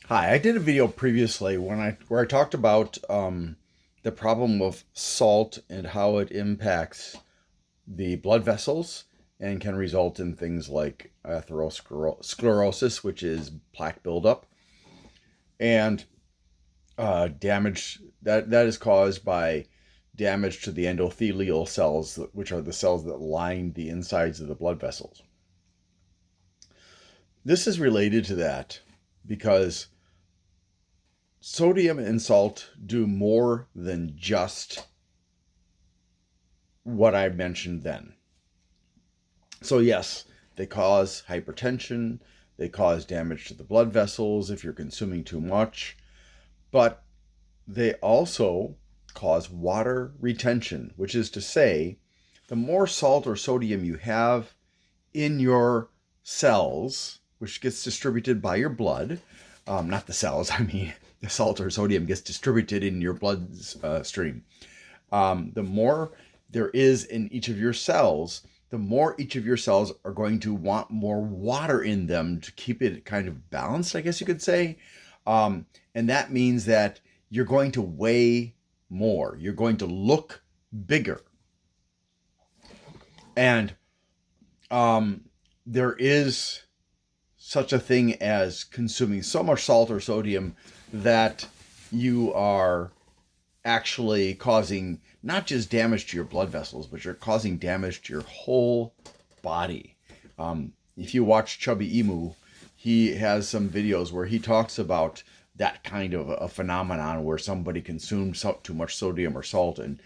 Hi, I did a video previously where I talked about the problem of salt and how it impacts the blood vessels and can result in things like atherosclerosis, which is plaque buildup, and damage that is caused by damage to the endothelial cells, which are the cells that line the insides of the blood vessels. This is related to that because sodium and salt do more than just what I mentioned then. So, yes, they cause hypertension, they cause damage to the blood vessels if you're consuming too much, but they also cause water retention, which is to say, the more salt or sodium you have in your cells, which gets distributed by your blood, not the cells, I mean, the salt or sodium gets distributed in your blood stream. The more there is in each of your cells, the more each of your cells are going to want more water in them to keep it kind of balanced, I guess you could say. And that means that you're going to weigh more, you're going to look bigger. And there is such a thing as consuming so much salt or sodium that you are actually causing not just damage to your blood vessels, but you're causing damage to your whole body. If you watch Chubby Emu, he has some videos where he talks about that kind of a phenomenon where somebody consumed too much sodium or salt and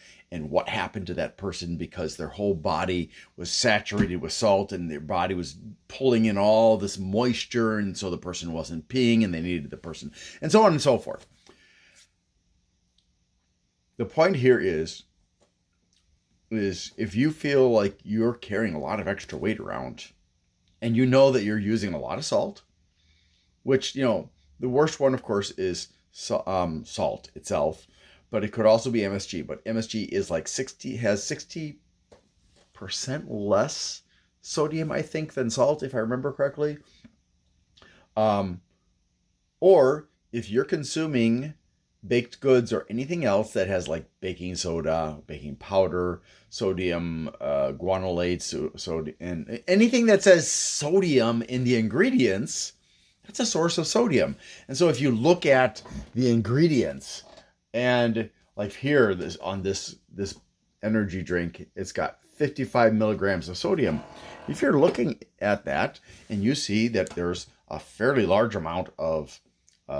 what happened to that person because their whole body was saturated with salt and their body was pulling in all this moisture, and so the person wasn't peeing and they needed the person, and so on and so forth. The point here is if you feel like you're carrying a lot of extra weight around and you know that you're using a lot of salt, which, the worst one, of course, is salt itself, but it could also be MSG. But MSG is like 60% less sodium, I think, than salt, if I remember correctly. Um, or if you're consuming baked goods or anything else that has like baking soda, baking powder, sodium guanylate, and anything that says sodium in the ingredients, that's a source of sodium. And so if you look at the ingredients and like here this energy drink, it's got 55 milligrams of sodium. If you're looking at that and you see that there's a fairly large amount of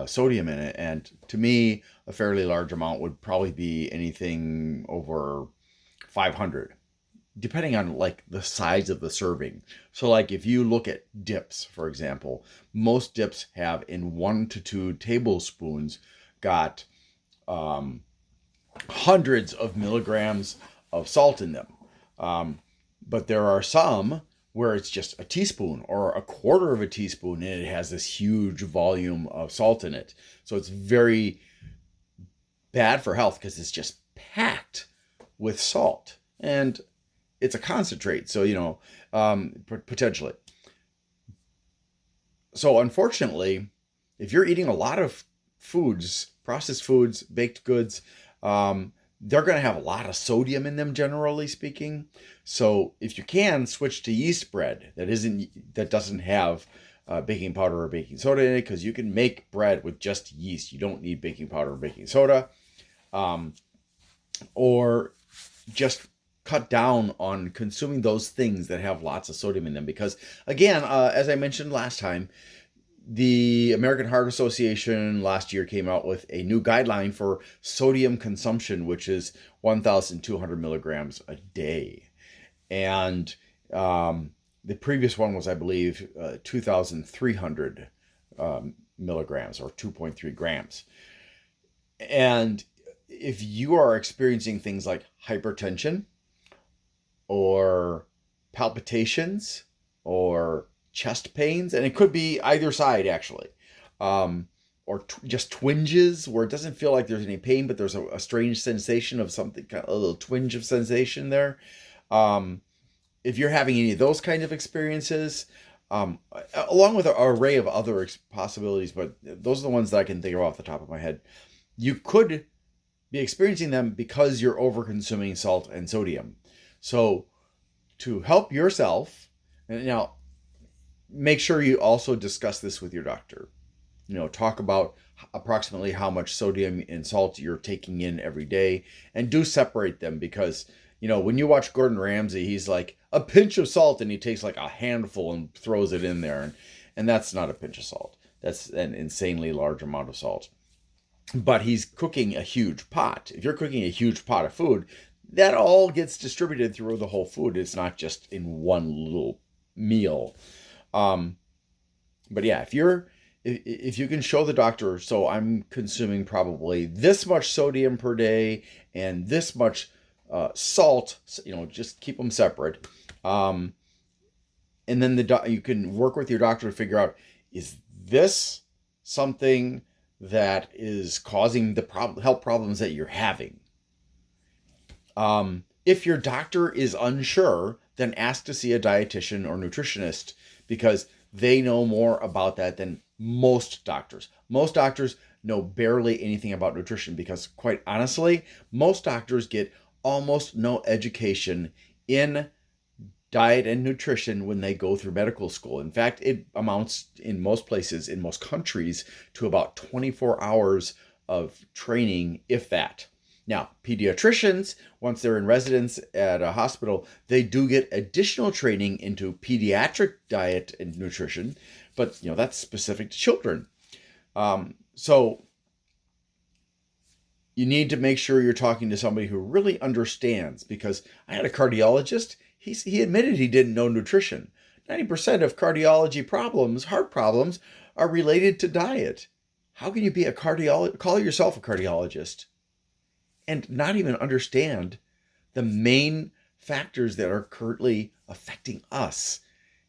sodium in it, and to me, a fairly large amount would probably be anything over 500, depending on like the size of the serving. So like if you look at dips, for example, most dips have in 1 to 2 tablespoons got um, hundreds of milligrams of salt in them. Um, but there are some where it's just a teaspoon or a quarter of a teaspoon and it has this huge volume of salt in it. So it's very bad for health because it's just packed with salt. And it's a concentrate, so potentially. So unfortunately, if you're eating a lot of foods, processed foods, baked goods, they're going to have a lot of sodium in them, generally speaking. So if you can switch to yeast bread that doesn't have baking powder or baking soda in it, because you can make bread with just yeast. You don't need baking powder or baking soda, or just cut down on consuming those things that have lots of sodium in them. Because again, as I mentioned last time, the American Heart Association last year came out with a new guideline for sodium consumption, which is 1,200 milligrams a day. And the previous one was, I believe, 2,300 milligrams or 2.3 grams. And if you are experiencing things like hypertension or palpitations or chest pains, and it could be either side actually, or just twinges where it doesn't feel like there's any pain, but there's a strange sensation of something, kind of a little twinge of sensation there. If you're having any of those kind of experiences, um, along with an array of other possibilities, but those are the ones that I can think of off the top of my head. You could be experiencing them because you're over consuming salt and sodium. So to help yourself, and now make sure you also discuss this with your doctor. Talk about approximately how much sodium and salt you're taking in every day, and do separate them, because when you watch Gordon Ramsay, he's like a pinch of salt and he takes like a handful and throws it in there, and that's not a pinch of salt. That's an insanely large amount of salt. But he's cooking a huge pot. If you're cooking a huge pot of food, that all gets distributed through the whole food. It's not just in one little meal. But yeah, if you can show the doctor, so I'm consuming probably this much sodium per day and this much salt, just keep them separate. And then you can work with your doctor to figure out, is this something that is causing the health problems that you're having? If your doctor is unsure, then ask to see a dietitian or nutritionist, because they know more about that than most doctors. Most doctors know barely anything about nutrition because, quite honestly, most doctors get almost no education in diet and nutrition when they go through medical school. In fact, it amounts in most places, in most countries, to about 24 hours of training, if that. Now, pediatricians, once they're in residence at a hospital, they do get additional training into pediatric diet and nutrition, but that's specific to children. So you need to make sure you're talking to somebody who really understands, because I had a cardiologist. He admitted he didn't know nutrition. 90% of cardiology problems, heart problems, are related to diet. How can you be call yourself a cardiologist and not even understand the main factors that are currently affecting us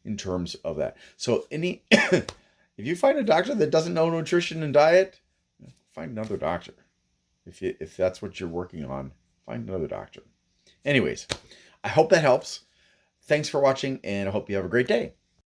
in terms of that? So if you find a doctor that doesn't know nutrition and diet, find another doctor. If that's what you're working on, find another doctor. Anyways, I hope that helps. Thanks for watching, and I hope you have a great day.